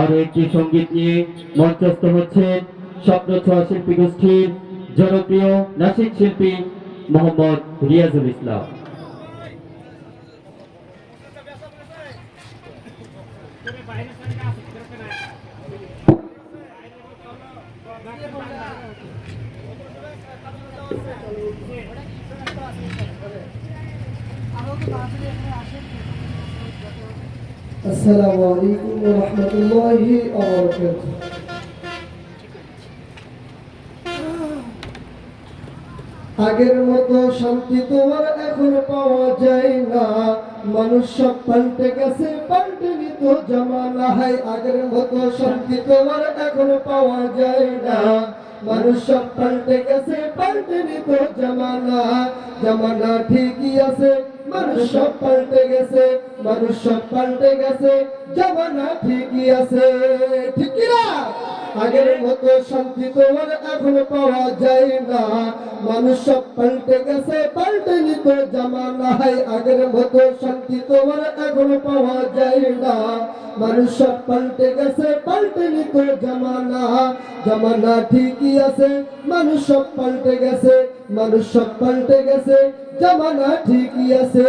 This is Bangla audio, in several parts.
আরো একটি সঙ্গীত নিয়ে মঞ্চস্থ হচ্ছেন স্বপ্ন ছোঁয়া শিল্পী গোষ্ঠীর জনপ্রিয় নাসিক শিল্পী মোহাম্মদ রিয়াজুল ইসলাম। আসসালামু আলাইকুম ওয়া রাহমাতুল্লাহি ওয়া বারাকাতুহু। আগের মতো শান্তি তোমার এখন পাওয়া যায় না, মানুষ সব পাল্টে গেছে, পাল্টেনি তো জামানা। হাই আগের মতো শান্তি তোমার এখন পাওয়া যায় না, মানুষ সব পাল্টে গেছে, পাল্টেনি তো জামানা। জামানা ঠিকই আছে, মানুষ সব পাল্টে গেছে, মানুষ সব পাল্টে গেছে, জামানা ঠিকই আছে, ঠিক কি না? আগের মতো শান্তি তোমার এখন পাওয়া যায় না, মানুষ সব পাল্টে গেছে, পাল্টেনি তো জামানা। আগের মতো শান্তি তোমার এখন পাওয়া যায় না, মানুষ সব পাল্টে গেছে, পাল্টেনি তো জামানা। জামানা ঠিকই আছে, মানুষ সব পাল্টে গেছে, মানুষ সব পাল্টে গেছে, জামানা ঠিকই আছে।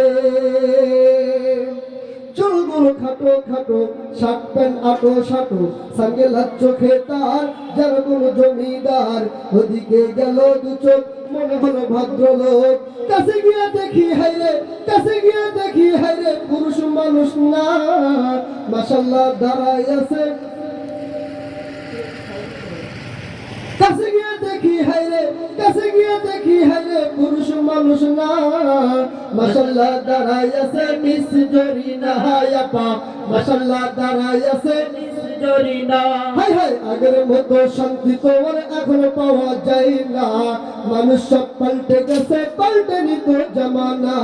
চুলগুলো খাটো খাটো, শার্ট প্যান্ট আটো সাটো, সাঙ্গেলার চোখে তার যেন কোন জমিদার। ওদিকে গেল দু চোখ, মনে হলো ভদ্রলোক। কাছে গিয়ে দেখি হাইরে, কাছে গিয়ে দেখি হাইরে, পুরুষ মানুষ না, মাশাআল্লাহ দাঁড়াই আছে। কাছে গিয়ে দেখি হাইরে, কাছে গিয়ে দেখি হাইরে, পুরুষ মানুষ না, মাশাআল্লাহ দাঁড়াই আছে মিস জরিনা। হাই আপা মাশাআল্লাহ দাঁড়াই আছে মিস জরিনা। হাই হাই আগের মতো শান্তি তোমার এখন পাওয়া যায় না, মানুষ সব পাল্টে গেছে, পাল্টেনি তো জামানা।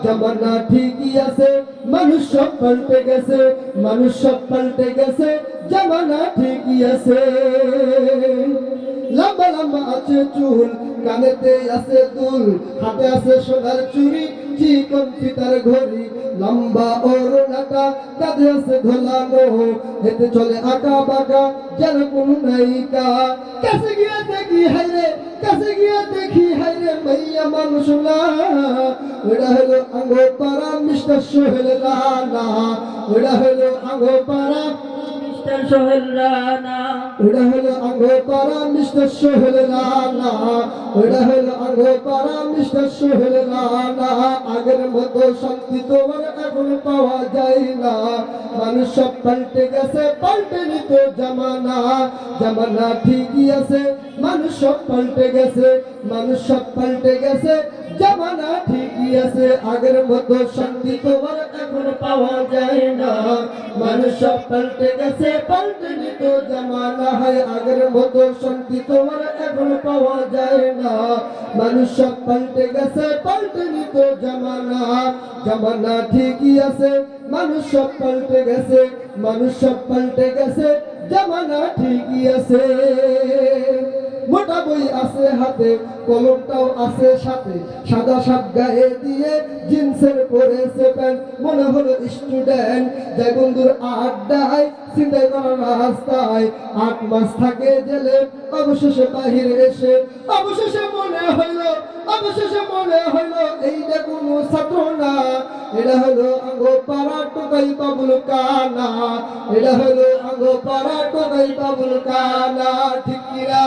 জামানা ঠিকই আছে, মানুষ সব পাল্টে গেছে, মানুষ সব পাল্টে গেছে, জামানা ঠিকই আছে। লম্বা লম্বা আছে চুল, কানেতে আছে দুল, হাতে আছে সোনার চুড়ি, চিকন ফিতার ঘড়ি, লম্বা ওড়নাটা কাঁধে আছে ধোলানো, হেঁটে চলে আঁকা বাঁকা যেন কোন নায়িকা। কাছে গিয়ে দেখি হাইরে, কাছে গিয়ে দেখি হাইরে, মাইয়া মানুষ না, ওটা হলো আঙ্গপাড়া মিস্টার সোহেল রানা। ওটা হলো আঙ্গপাড়া সোহেল রানা, ওটা হলো আঙ্গপাড়া মিস্টার সোহেল রানা, ওটা হলো আঙ্গপাড়া মিস্টার সোহেল রানা। আগের মতো শান্তি তোমার এখন পাওয়া যায় না, মানুষ সব পাল্টে গেছে, পাল্টেনি তো জামানা। জামানা ঠিকই আছে, মানুষ সব পাল্টে গেছে, মানুষ সব পাল্টে গেছে, জামানা ঠিকই আছে। আগের মতো শান্তি তোমার এখন পাওয়া যায় না, মানুষ সব পাল্টে গেছে, পাল্টেনি তো জামানা। আগের মতো শান্তি তোমার এখন পাওয়া যায় না, মানুষ সব পাল্টে গেছে, পাল্টেনি তো জামানা। জামানা ঠিকই আছে, মানুষ সব পাল্টে গেছে, মানুষ সব পাল্টে গেছে, জামানা ঠিকই আছে। মোটা বই আছে হাতে, কলমটাও আছে সাথে, সাদা শার্ট গায়ে দিয়ে জিন্সের পরেছে প্যান্ট, মনে হলো স্টুডেন্ট যায় বন্ধুর আড্ডায়, চিন্তায় করা রাস্তায়। 8 মাস থাকে জেলে, অবশেষে বাহিরে এসে অবশেষে মনে হইলো, অবশেষে মনে হইলো এইটা কোনো ছাত্র না, এটা হলো আঙ্গপাড়া টোকাই বাবুল কানা। এটা হলো আঙ্গপাড়া টোকাই বাবুল কানা, ঠিক কিনা?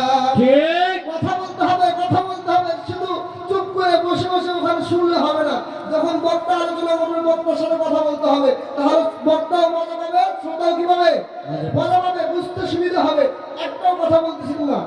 কথা বলতে হবে, কথা বলতে হবে, শুধু চুপ করে বসে বসে ওখানে শুনলে হবে না। যখন বক্তা আলোচনা করবে, বক্তার সাথে কথা বলতে হবে, তাহলে বক্তাও মজা পাবে, শ্রোতাও কি পাবে? মজা পাবে, বুঝতে সুবিধা হবে। একটাও কথা বলতেছিল না,